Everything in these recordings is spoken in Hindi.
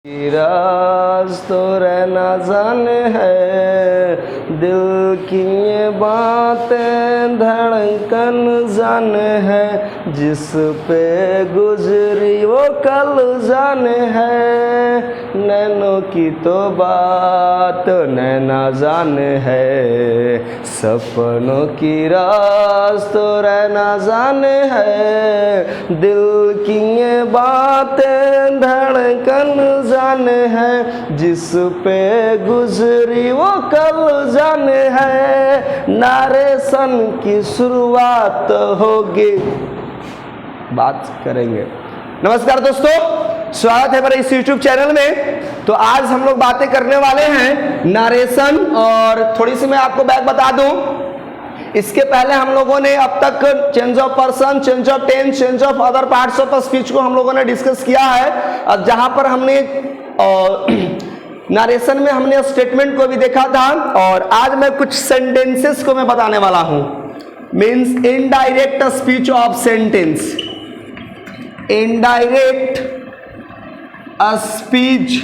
राज तो रहना जाने है, दिल की ये बातें धड़कन जाने है, जिस पे गुजरी वो कल जाने है, नैनों की तो बात नैना जाने है, सपनों की राज तो रहना जाने है, दिल की ये बातें धड़कन जाने है, जिस पे गुजरी वो कल जाने है, नारेसन की शुरुआत होगी, बात करेंगे। नमस्कार दोस्तों, स्वागत है मेरे इस YouTube चैनल में। तो आज हम लोग बातें करने वाले हैं नारेशन, और थोड़ी सी मैं आपको बैक बता दूं। इसके पहले हम लोगों ने अब तक change of person, change of tense, change of other parts of speech को हम लोगों ने डिस्कस किया है, और जहां पर हमने नरेशन में हमने स्टेटमेंट को भी देखा था, और आज मैं कुछ सेंटेंसेस को मैं बताने वाला हूं। Means indirect speech of sentence, indirect speech.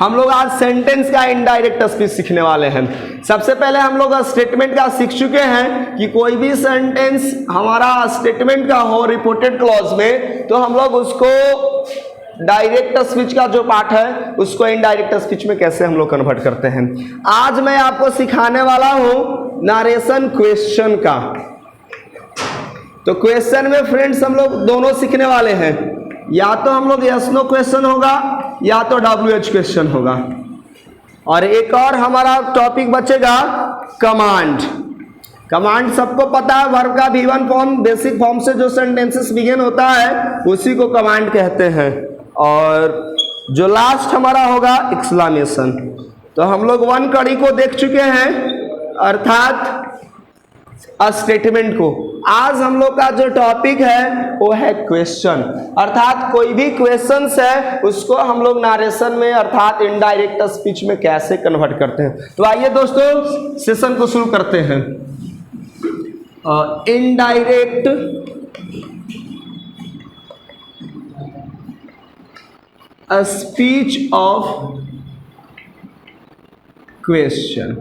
हम लोग आज सेंटेंस का इनडायरेक्ट स्पीच सीखने वाले हैं। सबसे पहले हम लोग स्टेटमेंट का सीख चुके हैं कि कोई भी सेंटेंस हमारा स्टेटमेंट का हो रिपोर्टेड क्लॉज में, तो हम लोग उसको डायरेक्ट स्पीच का जो पार्ट है उसको इनडायरेक्ट स्पीच में कैसे हम लोग कन्वर्ट करते हैं। आज मैं आपको सिखाने वाला हूं नारेशन क्वेश्चन का। तो क्वेश्चन में फ्रेंड्स हम लोग दोनों सीखने वाले हैं, या तो हम लोग यस नो क्वेश्चन होगा या तो WH क्वेश्चन होगा, और एक और हमारा टॉपिक बचेगा कमांड। कमांड सबको पता है, वर्ब का V1 फॉर्म, बेसिक फॉर्म से जो सेंटेंसेस बिगिन होता है उसी को कमांड कहते हैं, और जो लास्ट हमारा होगा एक्सक्लेमेशन। तो हम लोग 1 कड़ी को देख चुके हैं, अर्थात स्टेटमेंट को। आज हम लोग का जो टॉपिक है वो है क्वेश्चन, अर्थात कोई भी क्वेश्चंस है उसको हम लोग नारेशन में अर्थात इनडायरेक्ट स्पीच में कैसे कन्वर्ट करते हैं। तो आइए दोस्तों सेशन को शुरू करते हैं। इनडायरेक्ट स्पीच ऑफ क्वेश्चन,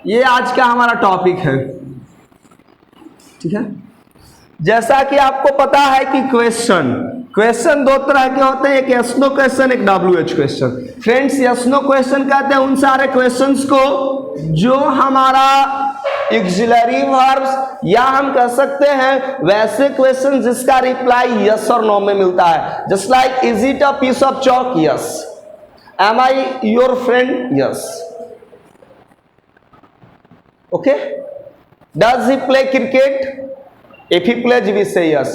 ये आज का हमारा टॉपिक है, ठीक है। जैसा कि आपको पता है कि क्वेश्चन दो तरह के होते हैं, एक यस नो क्वेश्चन, एक WH question. Friends, yes no question कहते हैं उन सारे क्वेश्चंस को जो हमारा ऑक्सिलरी वर्ब्स, या हम कह सकते हैं वैसे क्वेश्चन जिसका रिप्लाई यस और नो में मिलता है। Just like, is it a piece of chalk? Yes. Am I your friend? Yes. Okay. Does he play cricket? If he plays, we say yes.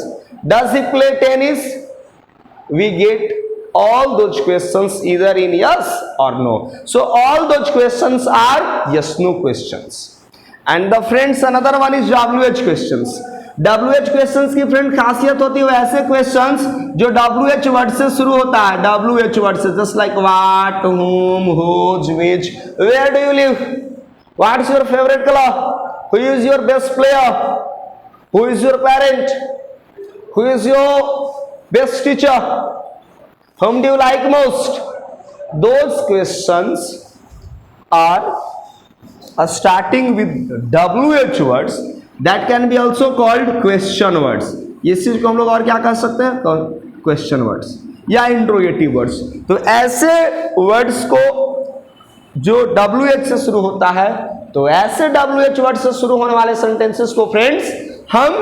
Does he play tennis? We get all those questions either in yes or no. So all those questions are yes no questions. And the friends, another one is WH questions. WH questions की फ्रेंड खासियत होती है वैसे क्वेश्चंस जो WH वर्ड से शुरू होता है, WH वर्ड से, just like what, whom, whose, which, where do you live, what's your favorite color, who is your best player, who is your parent, who is your best teacher, whom do you like most. Those questions are starting with WH words that can be also called question words. इस चीज को हम लोग और क्या कह सकते हैं, क्वेश्चन वर्ड्स या इंट्रोगेटिव वर्ड्स। तो ऐसे वर्ड्स को जो WH से शुरू होता है, तो ऐसे WH वर्ड से शुरू होने वाले सेंटेंसेस को फ्रेंड्स हम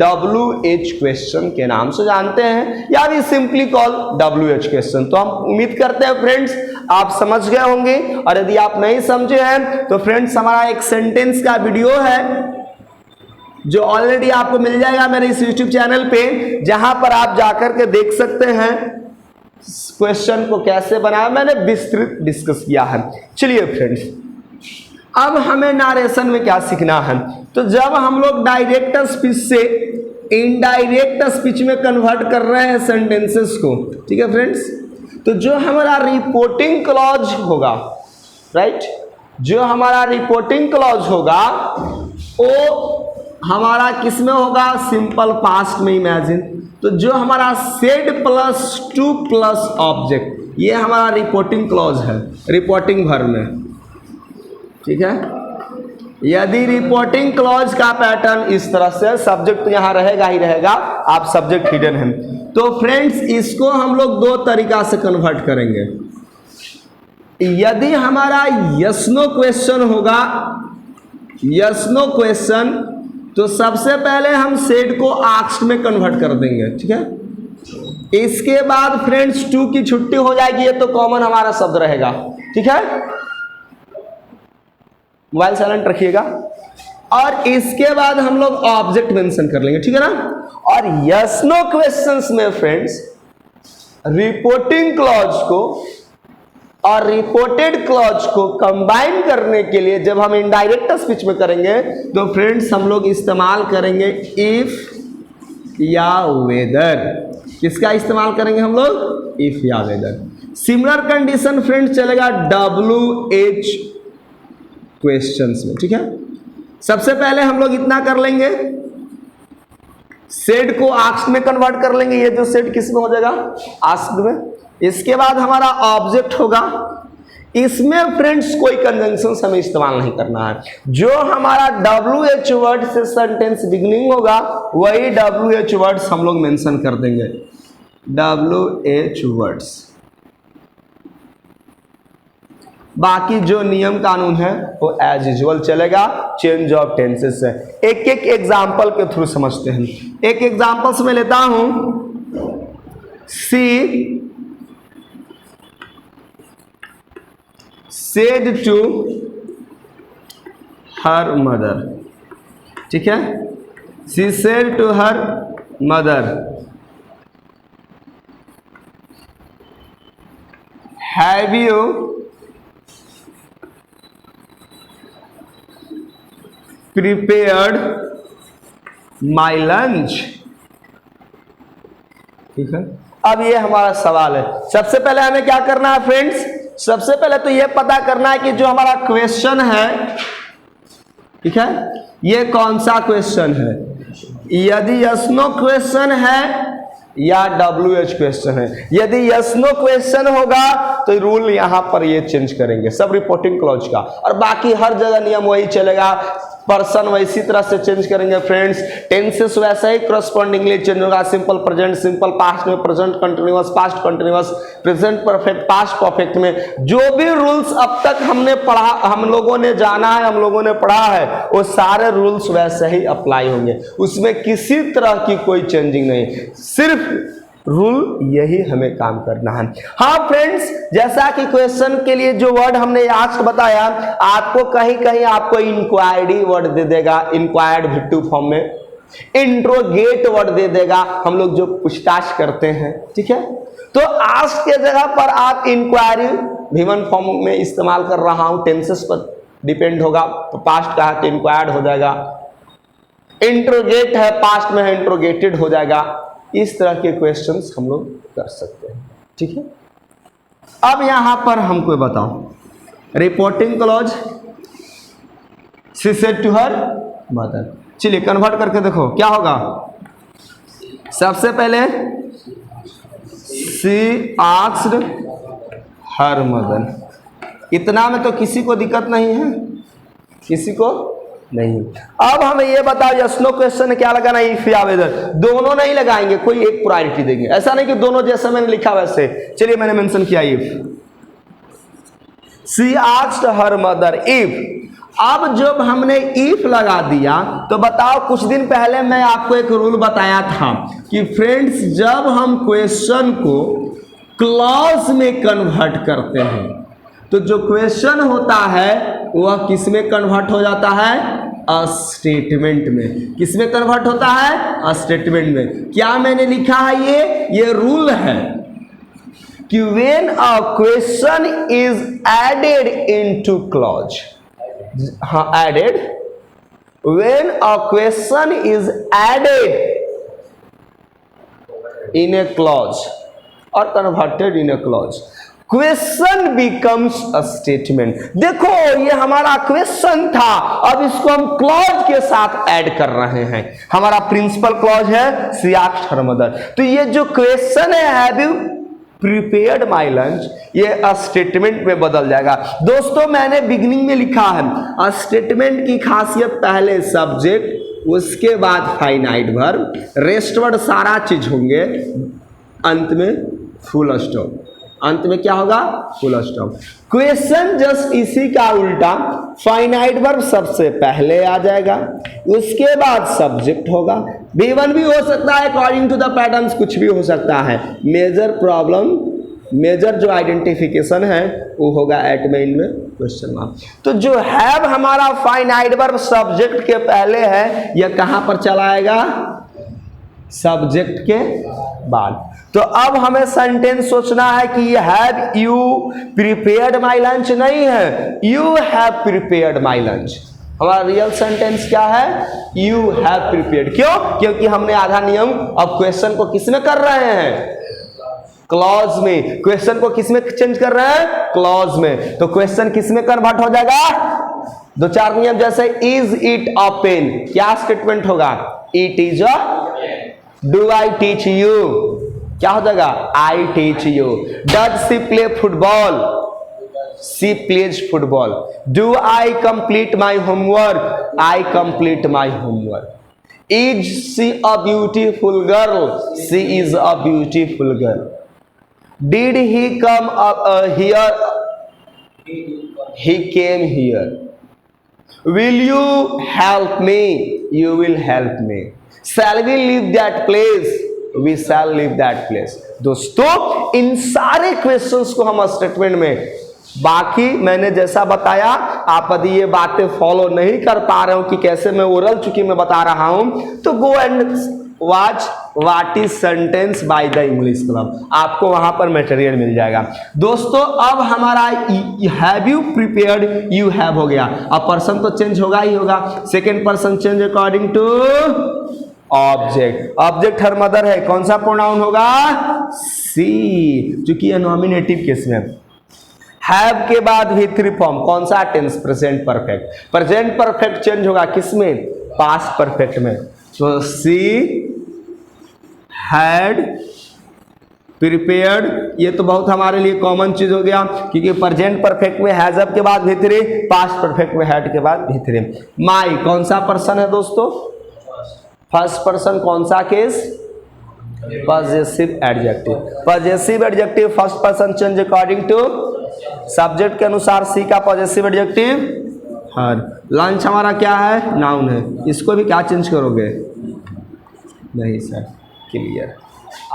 WH क्वेश्चन के नाम से जानते हैं, या भी सिंपली कॉल WH क्वेश्चन। तो हम उम्मीद करते हैं फ्रेंड्स आप समझ गए होंगे, और यदि आप नहीं समझे हैं तो फ्रेंड्स हमारा एक सेंटेंस का वीडियो है जो ऑलरेडी आपको मिल जाएगा मेरे इस YouTube चैनल पे, जहां पर आप जाकर के देख सकते हैं क्वेश्चन को कैसे बनाया, मैंने विस्तृत डिस्कस किया है। चलिए फ्रेंड्स, अब हमें नारेशन में क्या सीखना है। तो जब हम लोग डायरेक्ट स्पीच से इनडायरेक्ट स्पीच में कन्वर्ट कर रहे हैं सेंटेंसेस को, ठीक है फ्रेंड्स, तो जो हमारा रिपोर्टिंग क्लॉज होगा, राइट, जो हमारा रिपोर्टिंग क्लॉज होगा वो हमारा किस में होगा, सिंपल पास्ट में। इमेजिन तो जो हमारा said plus two plus object, ये हमारा रिपोर्टिंग क्लॉज है, रिपोर्टिंग भर में, ठीक है। यदि रिपोर्टिंग क्लॉज का पैटर्न इस तरह से, सब्जेक्ट तो यहाँ रहेगा ही रहेगा, आप सब्जेक्ट हिडन है, तो फ्रेंड्स इसको हम लोग दो तरीका से कन्वर्ट करेंगे। यदि हमारा यस नो क्वेश्चन होगा, यस नो क्वेश्चन, तो सबसे पहले हम सेड को आस्क्ड में कन्वर्ट कर देंगे, ठीक है। इसके बाद फ्रेंड्स टू की छुट्टी हो जाएगी, ये तो कॉमन हमारा शब्द रहेगा, ठीक है। मोबाइल साइलेंट रखिएगा। और इसके बाद हम लोग ऑब्जेक्ट मेंशन कर लेंगे, ठीक है ना। और यस नो क्वेश्चंस में फ्रेंड्स रिपोर्टिंग क्लॉज को और रिपोर्टेड क्लॉज को कंबाइन करने के लिए जब हम इनडायरेक्ट स्पीच में करेंगे तो फ्रेंड्स हम लोग इस्तेमाल करेंगे इफ या वेदर। किसका इस्तेमाल करेंगे हम लोग? इफ या वेदर। सिमिलर कंडीशन फ्रेंड्स चलेगा WH क्वेश्चंस में, ठीक है। सबसे पहले हम लोग इतना कर लेंगे, सेड को आस्क्ड में कन्वर्ट कर लेंगे, ये जो सेड किस में हो जाएगा? आस्क्ड में। इसके बाद हमारा ऑब्जेक्ट होगा, इसमें फ्रेंड्स कोई कंजंक्शन हमें इस्तेमाल नहीं करना है। जो हमारा WH वर्ड से सेंटेंस बिगिनिंग होगा वही WH वर्ड्स हम लोग मेंशन कर देंगे, WH वर्ड्स। बाकी जो नियम कानून है वो एज यूजुअल चलेगा, चेंज ऑफ टेंसेस है। एक एक एग्जाम्पल के थ्रू समझते हैं। एक एग्जाम्पल्स में लेता हूं, सी said to her mother, ठीक है। she said to her mother, have you prepared my lunch, ठीक है। अब ये हमारा सवाल है। सबसे पहले हमें क्या करना है फ्रेंड्स? सबसे पहले तो ये पता करना है कि जो हमारा क्वेश्चन है, ठीक है, ये कौन सा क्वेश्चन है। यदि यस नो क्वेश्चन है या WH क्वेश्चन है। यदि यस नो क्वेश्चन होगा तो रूल यहां पर ये चेंज करेंगे, सब रिपोर्टिंग क्लॉज का, और बाकी हर जगह नियम वही चलेगा। पर्सन वैसी तरह से चेंज करेंगे फ्रेंड्स, टेंसेस वैसे ही करस्पॉन्डिंगली चेंज होगा। सिंपल प्रेजेंट, सिंपल पास्ट में, present continuous, past continuous, present perfect, past perfect में जो भी रूल्स अब तक हमने पढ़ा, हम लोगों ने जाना है, हम लोगों ने पढ़ा है, वो सारे रूल्स वैसे ही अप्लाई होंगे। उसमें किसी तरह की कोई चेंजिंग नहीं, सिर्फ रूल यही हमें काम करना है। हाँ फ्रेंड्स, जैसा कि क्वेश्चन के लिए जो वर्ड हमने आस्क्ड बताया, आपको कहीं कहीं आपको इंक्वायरी वर्ड दे देगा, इंक्वायर्ड भिट्टू फॉर्म में, इंट्रोगेट वर्ड दे देगा, हम लोग जो पूछताछ करते हैं, ठीक है। तो आस्क के जगह पर आप इंक्वायरी भिमन फॉर्म में इस्तेमाल कर रहा हूं, टेंसेस पर डिपेंड होगा। तो पास्ट का है तो इंक्वायर्ड हो जाएगा, इंट्रोगेट है पास्ट में है इंट्रोगेटेड हो जाएगा। इस तरह के क्वेश्चंस हम लोग कर सकते हैं, ठीक है। अब यहां पर हमको बताओ, reporting clause, she said to her mother. चलिए कन्वर्ट करके देखो क्या होगा। सबसे पहले शी आस्क्ड हर मदर, इतना में तो किसी को दिक्कत नहीं है, किसी को नहीं। अब हमें ये बताओ यस नो क्वेश्चन क्या लगाना है? इफ या वेदर, दोनों नहीं लगाएंगे, कोई एक प्रायोरिटी देंगे। ऐसा नहीं कि दोनों जैसे मैंने लिखा वैसे। चलिए मैंने मेंशन किया if, she asked her mother if. अब जब हमने इफ लगा दिया तो बताओ, कुछ दिन पहले मैं आपको एक रूल बताया था कि फ्रेंड्स जब हम क्वेश्चन को क्लॉज में कन्वर्ट करते हैं तो जो क्वेश्चन होता है वह किस में कन्वर्ट हो जाता है? अ स्टेटमेंट में। किस में कन्वर्ट होता है? अ स्टेटमेंट में। क्या मैंने लिखा है? ये रूल है कि when a question is added into clause, हाँ added, when a question is added in a clause और converted in a clause. Question becomes a statement. देखो ये हमारा क्वेश्चन था, अब इसको हम क्लॉज के साथ ऐड कर रहे हैं। हमारा प्रिंसिपल क्लॉज है शी आस्क्ड हर मदर। तो ये जो क्वेश्चन है have you prepared my lunch, ये स्टेटमेंट में बदल जाएगा। दोस्तों मैंने बिगिनिंग में लिखा है स्टेटमेंट की खासियत पहले सब्जेक्ट, उसके बाद फाइनाइट वर्ब, रेस्ट वर्ड सारा चीज होंगे, अंत में फुल स्टॉप। अंत में क्या होगा? Full stop. क्वेश्चन जस्ट इसी का उल्टा, फाइनाइट वर्ब सबसे पहले आ जाएगा, उसके बाद सब्जेक्ट होगा। B1 भी हो सकता है अकॉर्डिंग टू द पैटर्न्स, कुछ भी हो सकता है। मेजर प्रॉब्लम, मेजर जो आइडेंटिफिकेशन है वो होगा एट में, इनमें क्वेश्चन मार्क। तो जो हैव हमारा फाइनाइट वर्ब सब्जेक्ट के पहले है, यह कहां पर चला आएगा? सब्जेक्ट के बाद। तो अब हमें सेंटेंस सोचना है कि have you prepared my lunch नहीं है, you have prepared my lunch. हमारा रियल सेंटेंस क्या है? You have prepared. क्यों? क्योंकि हमने आधा नियम अब क्वेश्चन को किसमें कर रहे हैं? क्लॉज में। क्वेश्चन को किसमें चेंज कर रहे हैं? क्लॉज में। तो क्वेश्चन किसमें कन्वर्ट हो जाएगा? दो चार नियम, जैसे इज इट अ पेन, क्या स्टेटमेंट होगा? It is a. Do I teach you, क्या हो जाएगा? I teach you. Does she play football, she plays football. Do I complete my homework, I complete my homework. Is she a beautiful girl, she is a beautiful girl. Did he come here, he came here. Will you help me, you will help me. Shall we leave that place, we shall leave that place. दोस्तों इन सारे क्वेश्चंस को हम स्टेटमेंट में, बाकी मैंने जैसा बताया, आप यदि ये बातें फॉलो नहीं कर पा रहे हो कि कैसे मैं ओरल चूंकि मैं बता रहा हूं, तो go and watch what is sentence by the English club, आपको वहां पर मटेरियल मिल जाएगा। दोस्तों अब हमारा have you prepared, you have हो गया। अब पर्सन तो चेंज होगा ही होगा, second person change according to object. Object her mother है, कौन सा प्रोनाउन होगा? सी, चूंकि ये नॉमिनेटिव केस में। हैव के बाद V3 फॉर्म, कौन सा? Tense, present perfect. Present perfect change होगा किसमें? पास्ट परफेक्ट में। तो सी हैड प्रिपेयर्ड, ये तो बहुत हमारे लिए कॉमन चीज हो गया, क्योंकि प्रेजेंट परफेक्ट में हैज अप के बाद V3, पास्ट परफेक्ट में हैड के बाद V3। माई कौन सा पर्सन है दोस्तों? First person. कौन सा case? Possessive adjective. Possessive adjective first person change according to subject के अनुसार। सी का पॉजेसिव एडजेक्टिव हर। लंच हमारा क्या है? नाउन है। इसको भी क्या चेंज करोगे? नहीं सर, क्लियर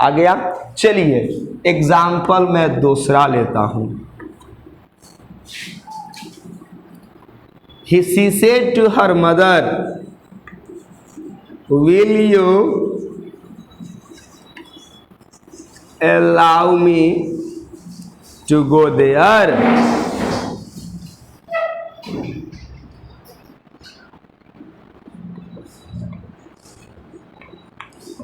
आ गया। चलिए एग्जाम्पल मैं दूसरा लेता हूं। She said to her mother, will you allow me to go there?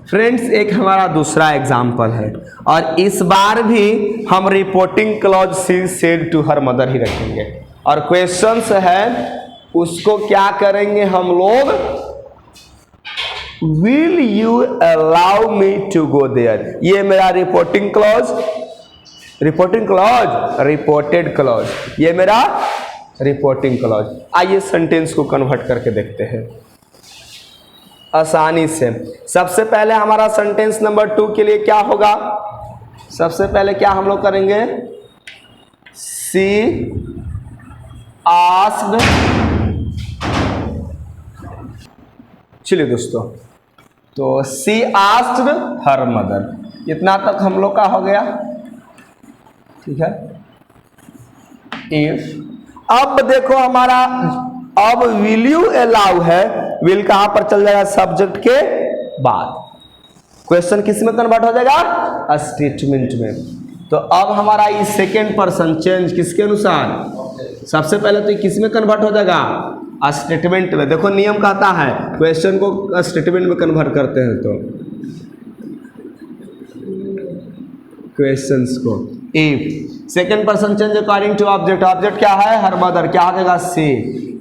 Friends एक हमारा दूसरा एग्जाम्पल है, और इस बार भी हम reporting clause she said to her mother ही रखेंगे, और क्वेश्चंस है उसको क्या करेंगे हम लोग? Will you allow me to go there. ये मेरा reporting clause, reporting clause, reported clause, ये मेरा रिपोर्टिंग क्लॉज। आइए सेंटेंस को कन्वर्ट करके देखते हैं आसानी से। सबसे पहले हमारा सेंटेंस नंबर 2 के लिए क्या होगा? सबसे पहले क्या हम लोग करेंगे? सी आस्क्ड। चलिए दोस्तों, तो सी आस्क्ड हर मदर, इतना तक हम लोग का हो गया, ठीक है। इफ, अब देखो हमारा, अब विल यू अलाउ है, विल कहां पर चल जाएगा? सब्जेक्ट के बाद। क्वेश्चन किस में कन्वर्ट हो जाएगा? स्टेटमेंट में। तो अब हमारा ये सेकेंड पर्सन चेंज किसके अनुसार? सबसे पहले तो किस में कन्वर्ट हो जाएगा? स्टेटमेंट में। देखो नियम कहता है क्वेश्चन को स्टेटमेंट में कन्वर्ट करते हैं तो क्वेश्चंस को if second person change according to object, object क्या है हर मदर, क्या आ जाएगा सी।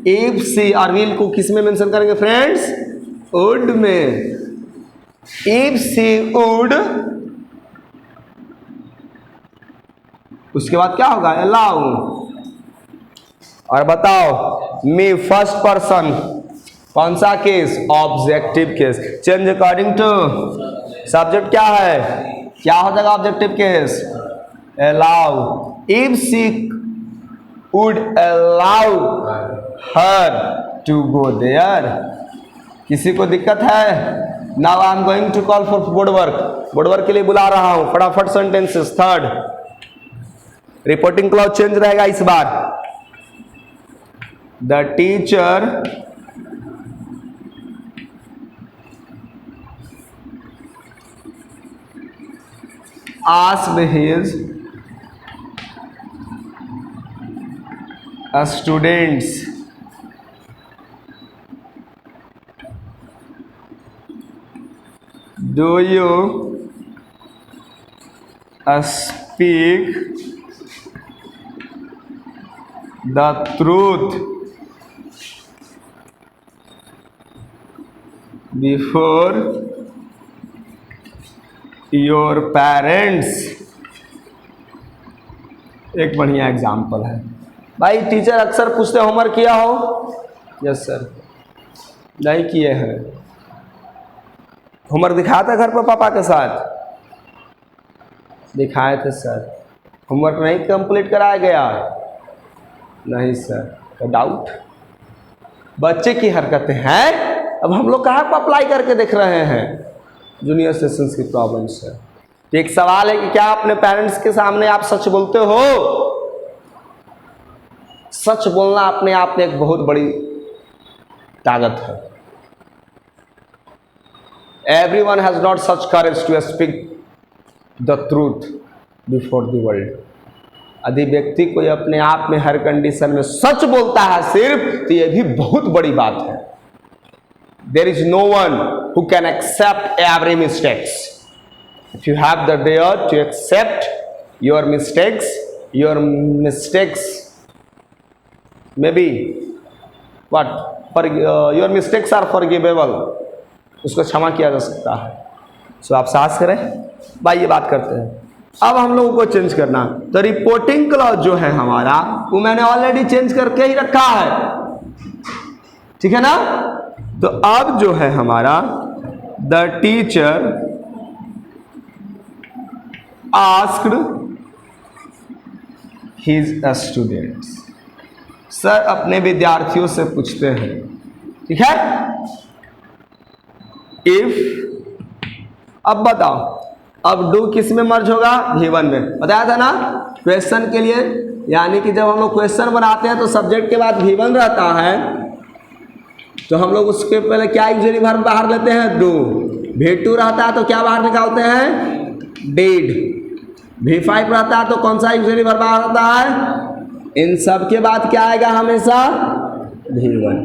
इफ सी और विल को किस में मेंशन करेंगे फ्रेंड्स, वुड में। इफ सी वुड, उसके बाद क्या होगा अलाउ। और बताओ मी फर्स्ट पर्सन कौन सा case, objective case. Change according to subject क्या है, क्या हो जाएगा objective case, allow. If she would allow her to go there. किसी को दिक्कत है? Now I am going to call for board work, board work के लिए बुला रहा हूं, फटाफट sentences. Third reporting clause change रहेगा इस बार। The teacher asked his students do you speak the truth before your parents. एक बढ़िया एग्जाम्पल है भाई। टीचर अक्सर पूछते होमवर्क किया हो, यस सर, नहीं किए हैं। होमवर्क दिखाया था घर पर पापा के साथ, दिखाए थे सर। होमवर्क नहीं कंप्लीट कराया गया, नहीं सर। तो डाउट बच्चे की हरकतें हैं, अब हम लोग कहाँ पर अप्लाई करके देख रहे हैं, जूनियर सेशंस की प्रॉब्लम्स है। तो एक सवाल है कि क्या अपने पेरेंट्स के सामने आप सच बोलते हो? सच बोलना अपने आप में एक बहुत बड़ी ताकत है। Everyone has not such courage to speak the truth before the world. यदि व्यक्ति कोई अपने आप में हर कंडीशन में सच बोलता है सिर्फ, तो यह भी बहुत बड़ी बात है। There is no one who can accept every mistakes. If you have the dare to accept your mistakes maybe what for your mistakes are forgivable, उसको क्षमा किया जा सकता है। सो आप साहस करें भाई, ये बात करते हैं। अब हम लोगों को चेंज करना, तो रिपोर्टिंग क्लॉज जो है हमारा, वो मैंने ऑलरेडी चेंज करके ही रखा है, ठीक है ना। तो अब जो है हमारा the teacher asked his students, sir अपने विद्यार्थियों से पूछते हैं, ठीक है। इफ, अब बताओ, अब डू किस में मर्ज होगा, V1 में। बताया था ना क्वेश्चन के लिए, यानी कि जब हम लोग क्वेश्चन बनाते हैं तो सब्जेक्ट के बाद V1 रहता है, तो हम लोग उसके पहले क्या यूजुअली वर्ब बाहर लेते हैं, डू। V2 रहता है तो क्या बाहर निकालते हैं, डिड। V5 रहता है तो कौन सा यूजुअली वर्ब बाहर आता है, इन सब के बाद क्या आएगा हमेशा, V1,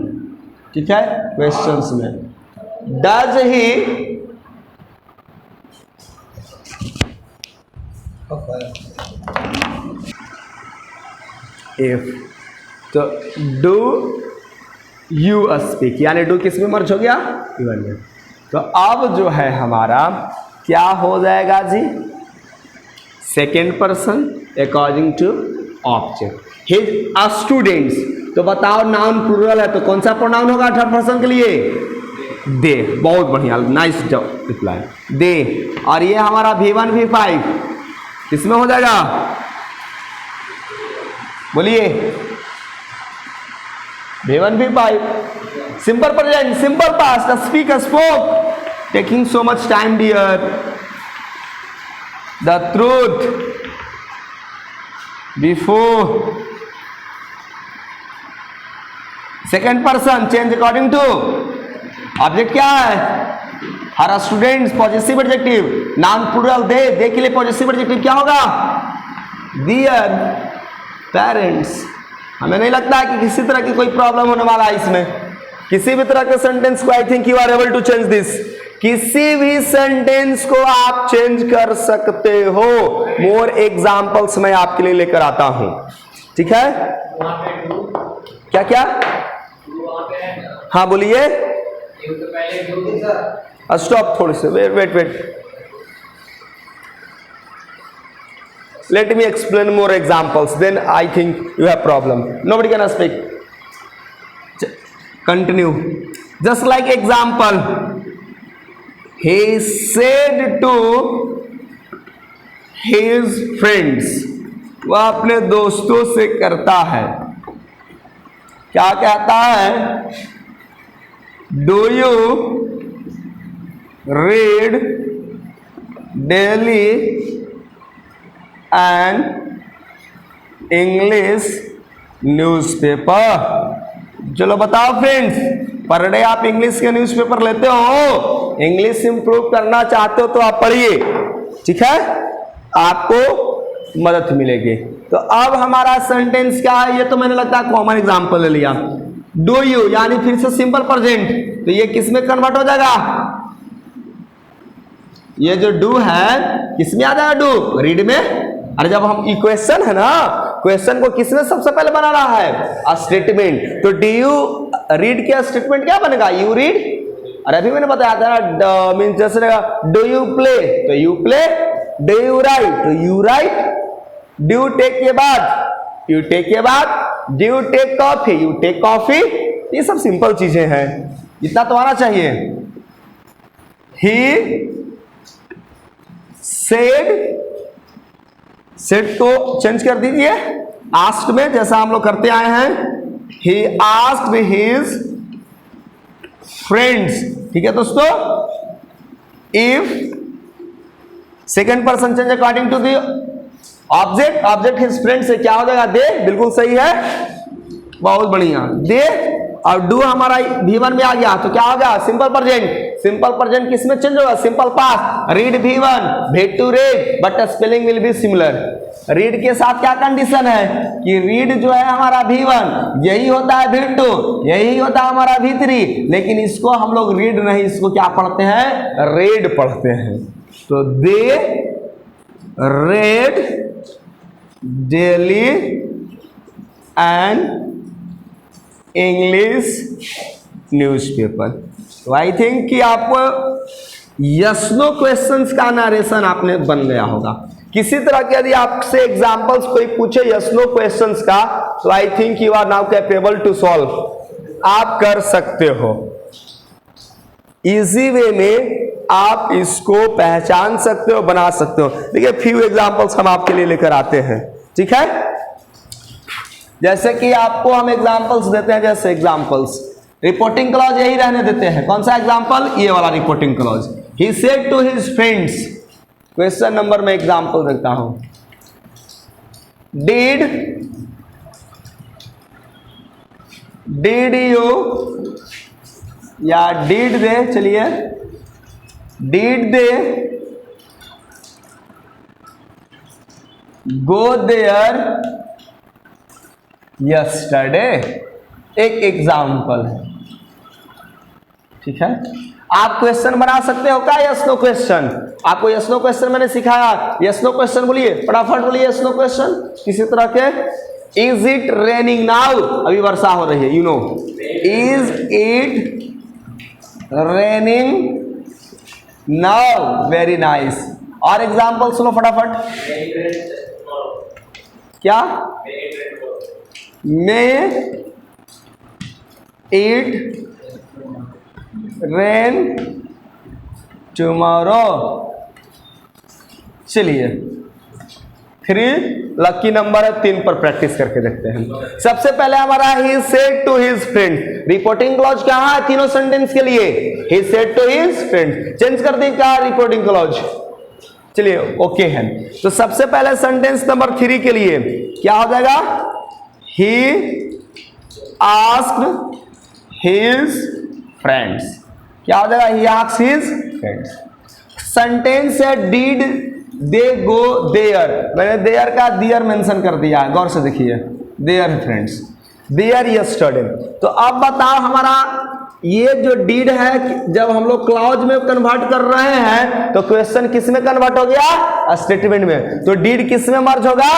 ठीक है। क्वेश्चंस में डज ही, इफ, तो डू यू स्पीक, यानी डू किस में मर्ज हो गया, V1 में। तो अब जो है हमारा क्या हो जाएगा जी, second person according to object. His students, तो बताओ नाउन प्लूरल है तो कौन सा प्रोनाउन होगा थर्ड पर्सन के लिए, दे। बहुत बढ़िया, नाइस रिप्लाई, दे। और ये हमारा V1 V5 किसमें हो जाएगा, बोलिए, V1 V5। Simple present, simple past, speak spoke, taking so much time dear, the truth before. Second person change according to object क्या है, her students positive adjective, noun plural they के लिए पॉजिटिव एडजेक्टिव क्या होगा, डियर पेरेंट्स। हमें नहीं लगता है कि किसी तरह की कोई प्रॉब्लम होने वाला है इसमें, किसी भी तरह के सेंटेंस को। I think you are able to change this. किसी भी सेंटेंस को आप चेंज कर सकते हो। मोर एग्जाम्पल्स मैं आपके लिए लेकर आता हूं, ठीक है। क्या क्या? हाँ बोलिए। स्टॉप, थोड़ी से wait. Let me explain more examples, then I think you have problem. Nobody can speak. Continue. Just like example, he said to his friends. वह अपने दोस्तों से करता है, क्या कहता है? Do you read daily and English newspaper? चलो बताओ फ्रेंड्स, पर डे आप इंग्लिश के न्यूज़पेपर लेते हो? इंग्लिश इंप्रूव करना चाहते हो तो आप पढ़िए, ठीक है, आपको मदद मिलेगी। तो अब हमारा सेंटेंस क्या है? ये तो मैंने लगता है कॉमन एग्जांपल ले लिया। डू यू यानी फिर से सिंपल प्रेजेंट, तो ये किस में कन्वर्ट हो जाएगा? ये जो डू है किसमें आ जाएगा? डू रीड में। अरे जब हम इक्वेशन है ना, क्वेश्चन को किसमें सबसे पहले बनाना है? स्टेटमेंट। तो डू यू रीड के स्टेटमेंट क्या बनेगा? You read. अरे अभी मैंने बताया था ना, मीन्स जैसे डू यू प्ले तो you play, do you write तो you write, do you take के बाद यू टेक के बाद, do you take coffee you take coffee. ये सब सिंपल चीजें हैं, इतना तो आना चाहिए। ही सेड को चेंज कर दीजिए आस्क्ड में, जैसा हम लोग करते आए हैं। ही आस्क्ड हिज फ्रेंड्स, ठीक है दोस्तों। If second person change according to the object, object his friends से क्या हो जाएगा? दे। बिल्कुल सही है, बहुत बढ़िया। दे और डू हमारा V1 में आ गया तो क्या होगा? Simple present. सिंपल प्रेजेंट किस में चेंज होगा? Simple past. रीड V1, भेट two read, but spelling will be similar. Read के साथ क्या कंडीशन है कि रीड जो है हमारा V1, यही होता है V2, यही होता है हमारा V3, लेकिन इसको हम लोग रीड नहीं, इसको क्या पढ़ते हैं? रेड पढ़ते हैं। तो they read daily and English newspaper. तो आई थिंक कि आपको यस नो क्वेश्चंस का नरेशन आपने बन गया होगा। किसी तरह के यदि आपसे एग्जांपल्स कोई पूछे यस नो क्वेश्चंस का, तो I think you are now capable to solve, आप कर सकते हो। इजी वे में आप इसको पहचान सकते हो, बना सकते हो। देखिए फ्यू एग्जांपल्स हम आपके लिए लेकर आते हैं, ठीक है। जैसे कि आपको हम एग्जांपल्स देते हैं, जैसे एग्जांपल्स रिपोर्टिंग क्लॉज यही रहने देते हैं। कौन सा एग्जांपल? ये वाला reporting clause. He said to his friends. Question number में एग्जांपल देता हूं। डिड यू या डिड दे, चलिए did they go there yesterday. एक एग्जाम्पल है, ठीक है। आप क्वेश्चन बना सकते हो क्या? Yes no question. आपको यस नो क्वेश्चन मैंने सिखाया, यस नो क्वेश्चन बोलिए, फटाफट बोलिए यस नो क्वेश्चन किसी तरह के। Is it raining now? अभी वर्षा हो रही है, you know. Is it raining now? Very nice. और एग्जाम्पल सुनो फटाफट। क्या? May it rain tomorrow. चलिए 3 लकी नंबर है, 3 पर प्रैक्टिस करके देखते हैं। सबसे पहले हमारा he said to his friend. Reporting clause कहाँ है तीनों सेंटेंस के लिए? He said to his friend. Change कर दी क्या रिपोर्टिंग क्लॉज? चलिए ओके है। तो सबसे पहले सेंटेंस नंबर 3 के लिए क्या हो जाएगा? He asked his friends. क्या हो जाएगा? He asked his friends. Sentence है डिड दे गो देयर। मैंने देयर का दियर मेंशन कर दिया है, गौर से देखिए। Their friends, there yesterday. तो अब बताओ हमारा ये जो डीड है जब हम लोग क्लॉज में कन्वर्ट कर रहे हैं तो क्वेश्चन किस में कन्वर्ट हो गया, स्टेटमेंट में। तो डीड किस में मर्ज होगा,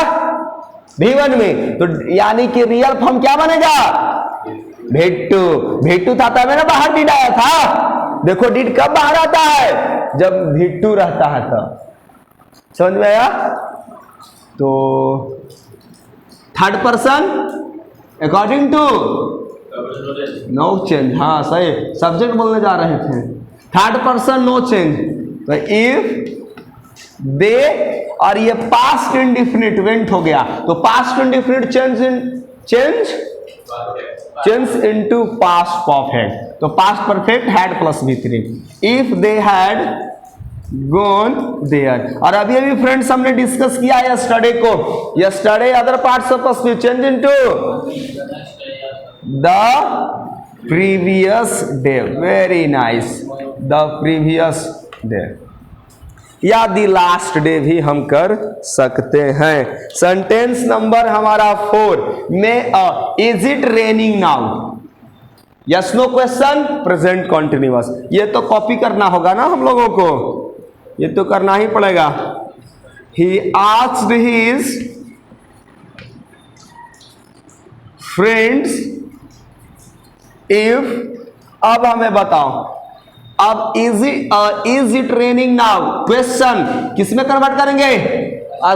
V1 में। तो यानी कि रियल फॉर्म क्या बनेगा, V2। V2 था तब ना बाहर डीड आया था। देखो डीड कब बाहर आता है, जब V2 रहता है तब। समझ में आया। तो third person according to no change, हाँ सही, सब्जेक्ट बोलने जा रहे थे। थर्ड पर्सन नो चेंज, तो इफ दे, और ये पास्ट इंडिफिनिट वेंट हो गया, तो past indefinite change into past perfect. तो past perfect had plus V3 if they had gone there. और अभी अभी फ्रेंड्स हमने डिस्कस किया यस्टरडे को, yesterday other parts of speech change into the previous day. Very nice, the previous day या द लास्ट डे भी हम कर सकते हैं। सेंटेंस नंबर हमारा 4 में is it raining now, yes no question, present continuous. ये तो कॉपी करना होगा ना हम लोगों को, ये तो करना ही पड़ेगा। ही आस्क्ड हिज फ्रेंड्स इफ, अब हमें बताओ, अब is it raining now question किस में कन्वर्ट करेंगे,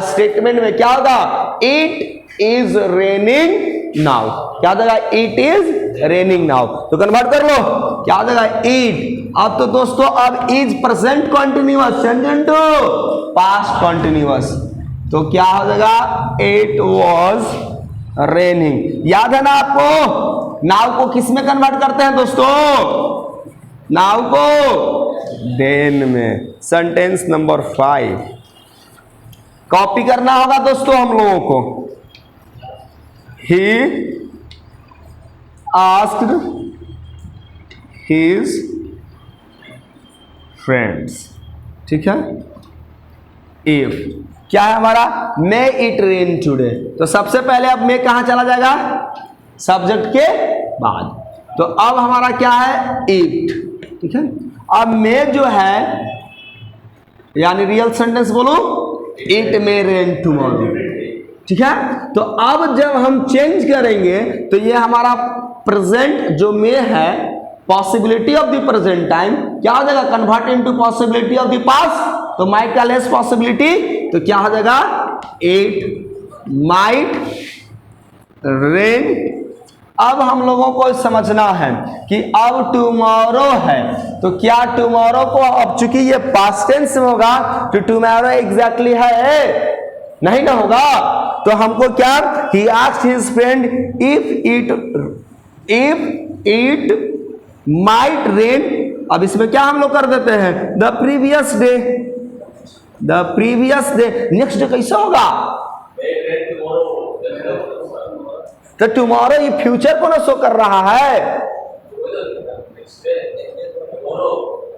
स्टेटमेंट में। क्या होगा, इट इज रेनिंग नाउ। क्या देगा, इट इज रेनिंग नाउ। तो कन्वर्ट कर लो, क्या देगा, इट। अब तो दोस्तों अब is present continuous change into past continuous, तो क्या हो जाएगा, इट वाज रेनिंग। याद है ना आपको, नाउ को किस में कन्वर्ट करते हैं दोस्तों, नाउ को देन में। सेंटेंस नंबर 5 कॉपी करना होगा दोस्तों हम लोगों को। ही आस्क्ड हिज फ्रेंड्स, ठीक है। इफ क्या है हमारा, मे इट रेन टुडे, तो सबसे पहले अब मे कहां चला जाएगा, सब्जेक्ट के बाद। तो अब हमारा क्या है, इट, ठीक है। अब मे जो है यानी रियल सेंटेंस बोलो, इट मे रेन टुमारो, ठीक है। तो अब जब हम चेंज करेंगे तो ये हमारा प्रेजेंट जो मे है, possibility of the present time क्या हो जाएगा, convert into possibility of the past. तो माइट का लेस पॉसिबिलिटी, तो क्या हो जाएगा, इट माइट रेन। अब हम लोगों को समझना है कि अब टुमारो है, तो क्या टुमारो को, अब चूंकि ये पास्ट टेंस में होगा तो टुमारो एग्जैक्टली है नहीं ना होगा। तो हमको क्या, ही asked his friend if it might rain. अब इसमें क्या हम लोग कर देते हैं, the previous day, the previous day. Next day कैसा होगा, तो टुमारो ये फ्यूचर को ना शो कर रहा है,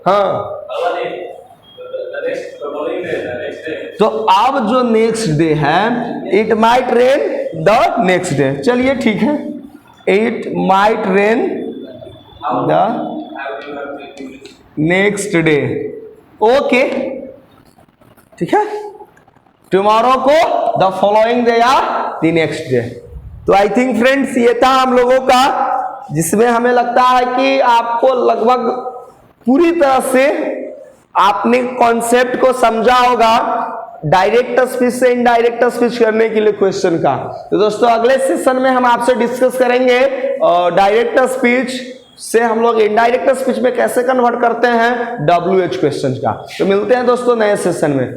हाँ। तो अब जो नेक्स्ट डे है, it might rain the next day. चलिए ठीक है, it might rain the next day, okay, ठीक है। टुमारो को द फॉलोइंग डे या द नेक्स्ट डे। तो आई थिंक फ्रेंड्स ये था हम लोगों का, जिसमें हमें लगता है कि आपको लगभग पूरी तरह से आपने कॉन्सेप्ट को समझा होगा डायरेक्ट स्पीच से इनडायरेक्ट स्पीच करने के लिए क्वेश्चन का। तो दोस्तों अगले सेशन में हम आपसे डिस्कस करेंगे डायरेक्ट स्पीच से हम लोग इनडायरेक्ट स्पीच में कैसे कन्वर्ट करते हैं WH क्वेश्चन का। तो मिलते हैं दोस्तों नए सेशन में।